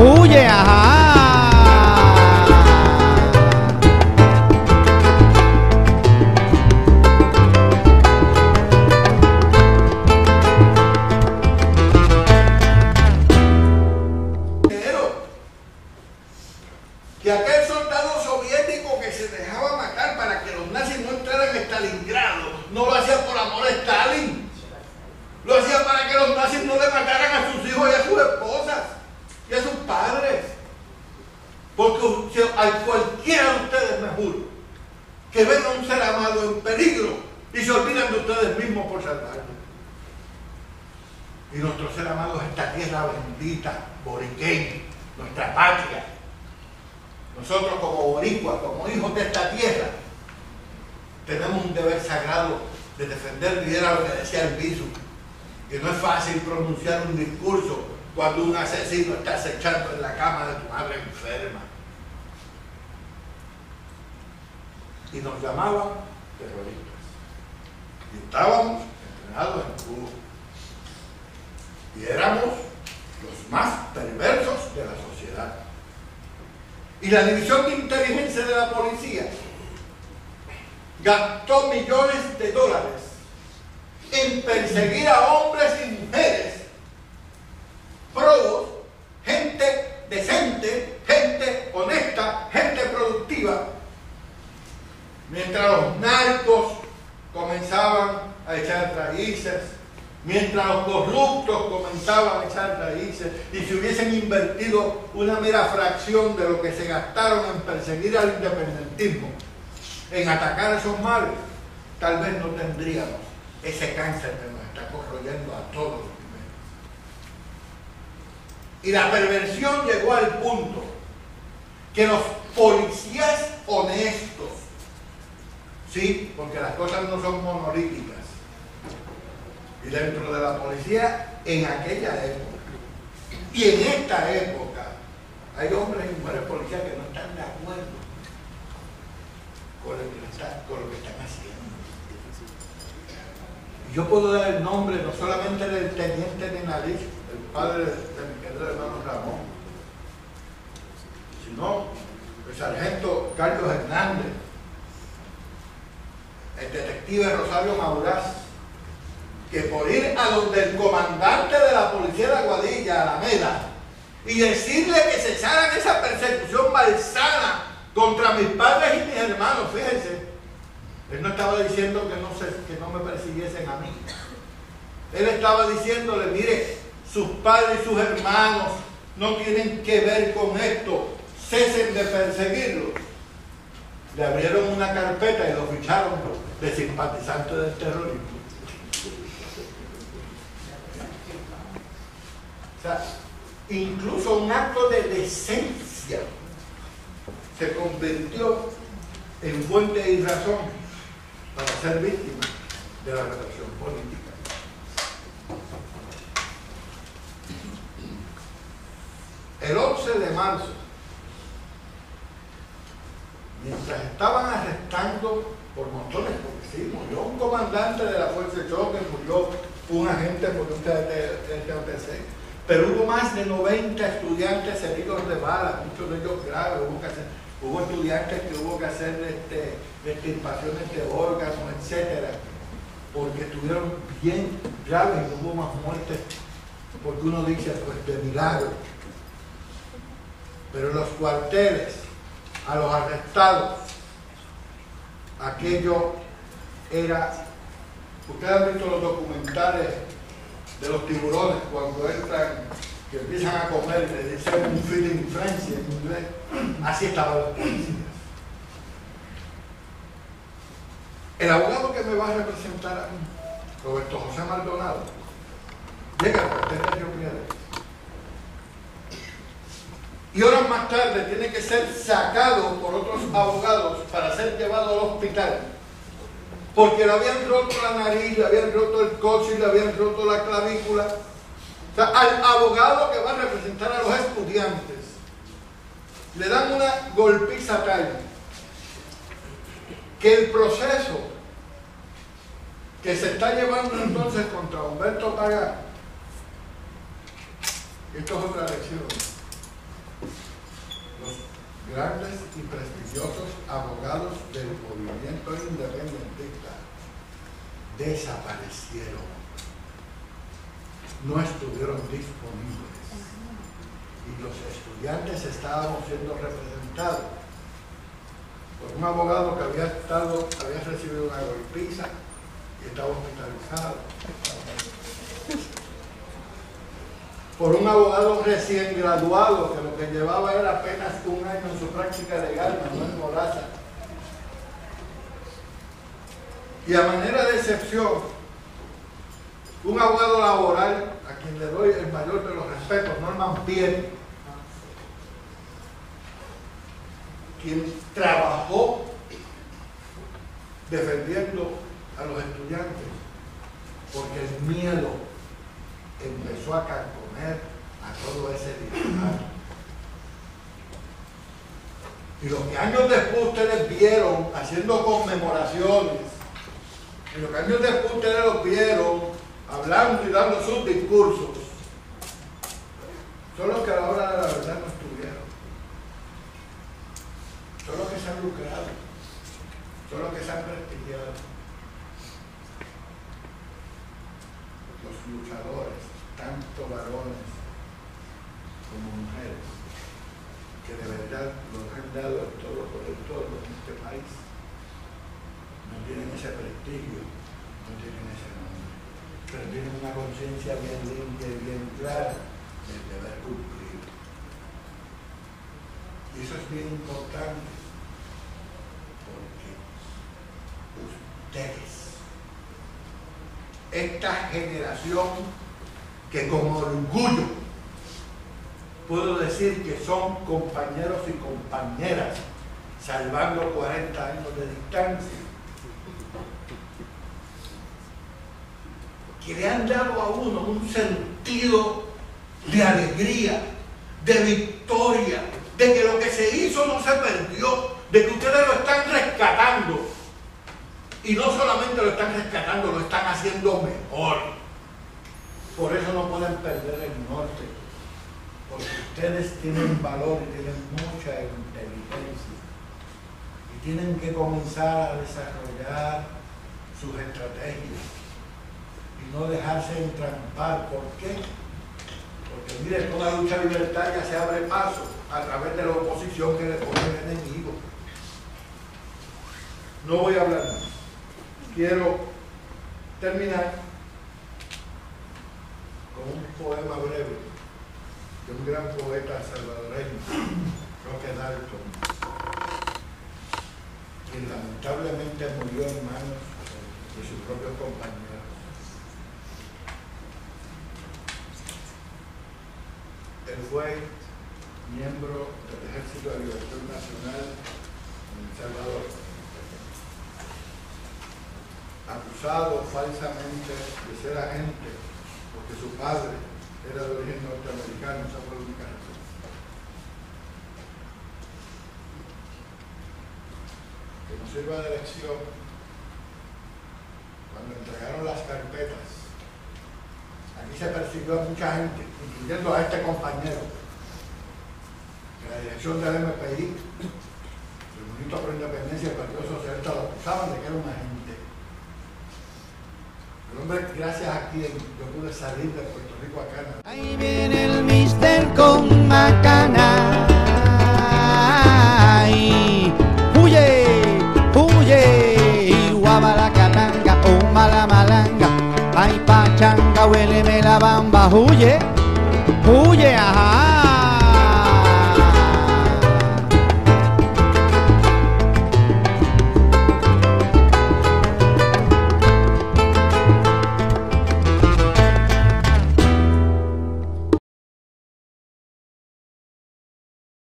Huye, ajá. Que aquel soldado soviético que se dejaba matar para que los nazis no entraran a Stalingrado, no lo hacía por amor a Stalin, lo hacía para que los nazis no le mataran a sus hijos y a sus esposas y a sus padres. Porque a cualquiera de ustedes, me juro, que ven a un ser amado en peligro y se olvidan de ustedes mismos por salvarlo. Y nuestro ser amado es esta tierra bendita, boriquén, nuestra patria. Nosotros como boricuas, como hijos de esta tierra, tenemos un deber sagrado de defender, y era lo que decía el Bisu, que no es fácil pronunciar un discurso cuando un asesino está acechando en la cama de tu madre enferma. Y nos llamaban terroristas. Y estábamos entrenados en Cuba. Y éramos los más perversos de la sociedad. Y la División de Inteligencia de la Policía gastó millones de dólares en perseguir a hombres y mujeres probos, gente decente, gente honesta, gente productiva, mientras los narcos comenzaban a echar raíces, mientras los corruptos comenzaban a echar raíces, y si hubiesen invertido una mera fracción de lo que se gastaron en perseguir al independentismo, en atacar a esos males, tal vez no tendríamos ese cáncer que nos está corroyendo a todos los niveles. Y la perversión llegó al punto que los policías honestos, sí, porque las cosas no son monolíticas, y dentro de la policía en aquella época y en esta época hay hombres y mujeres policías que no están de acuerdo con lo que están haciendo. Y yo puedo dar el nombre no solamente del teniente de Nariz, el padre de mi querido hermano Ramón, sino el sargento Carlos Hernández, el detective Rosario Mauraz, que por ir a donde el comandante de la policía de Aguadilla, Alameda, y decirle que se echaran esa persecución malsana contra mis padres y mis hermanos, fíjense, él no estaba diciendo que no me persiguiesen a mí. Él estaba diciéndole, mire, sus padres y sus hermanos no tienen que ver con esto, cesen de perseguirlos. Le abrieron una carpeta y lo ficharon de simpatizante del terrorismo. O sea, incluso un acto de decencia se convirtió en fuente y razón para ser víctima de la represión política. El 11 de marzo, mientras estaban arrestando por montones, porque sí, murió un comandante de la Fuerza de Choque, murió un agente, murió un TOTC, pero hubo más de 90 estudiantes heridos de bala, muchos de ellos graves. Hubo estudiantes que hubo que hacer extirpaciones de órganos, etcétera, porque estuvieron bien graves y no hubo más muertes, porque uno dice, pues de milagro. Pero en los cuarteles, a los arrestados, aquello era... Ustedes han visto los documentales de los tiburones cuando entran, que empiezan a comer y le dicen un feeding frenzy en inglés. Así estaban los policías. El abogado que me va a representar a mí, Roberto José Maldonado, llega al cuartel de Río Piedras y horas más tarde tiene que ser sacado por otros abogados para ser llevado al hospital, porque le habían roto la nariz, le habían roto el coxis, le habían roto la clavícula. O sea, al abogado que va a representar a los estudiantes le dan una golpiza tal que el proceso que se está llevando entonces contra Humberto Pagán, esto es otra lección, grandes y prestigiosos abogados del movimiento independentista desaparecieron, no estuvieron disponibles y los estudiantes estábamos siendo representados por un abogado que había recibido una golpiza y estaba hospitalizado, por un abogado recién graduado que lo que llevaba era apenas un año en su práctica legal, Manuel Moraza. Y a manera de excepción, un abogado laboral a quien le doy el mayor de los respetos, Norman Pierre, quien trabajó defendiendo a los estudiantes, porque el miedo empezó a carcomer a todo ese libertad. Y lo que años después ustedes vieron haciendo conmemoraciones, y lo que años después ustedes los vieron hablando y dando sus discursos, son los que a la hora de la verdad no estuvieron. Son los que se han lucrado, son los que se han prestigiado. Los luchadores, tanto varones como mujeres, que de verdad nos han dado el todo por el todo en este país, no tienen ese prestigio, no tienen ese nombre, pero tienen una conciencia bien limpia y bien clara del deber cumplir. Y eso es bien importante, porque ustedes, esta generación que con orgullo puedo decir que son compañeros y compañeras, salvando 40 años de distancia, que le han dado a uno un sentido de alegría, de victoria, de que lo que se hizo no se perdió, de que ustedes lo están rescatando. Y no solamente lo están rescatando, lo están haciendo mejor. Por eso no pueden perder el norte, porque ustedes tienen valor y tienen mucha inteligencia y tienen que comenzar a desarrollar sus estrategias y no dejarse entrampar. ¿Por qué? Porque mire, toda lucha de libertad ya se abre paso a través de la oposición que le pone el enemigo. No voy a hablar más. Quiero terminar con un poema breve de un gran poeta salvadoreño, Roque Dalton, quien lamentablemente murió en manos de sus propios compañeros. Él fue miembro del Ejército de Liberación Nacional en El Salvador, acusado falsamente de ser agente porque su padre era de origen norteamericano. Esa fue la única razón. Que nos sirva de lección cuando entregaron las carpetas. Aquí se persiguió a mucha gente, incluyendo a este compañero, que la dirección del MPI, el Movimiento por la Independencia del Partido Socialista, lo acusaban de que era un agente. Pero hombre, gracias a quien yo pude salir de Puerto Rico a Canadá. Ahí viene el mister con macana. Ay, huye, huye, guabalacatanga, oh mala malanga. Ay, pachanga, huéleme la bamba, huye, huye, ajá.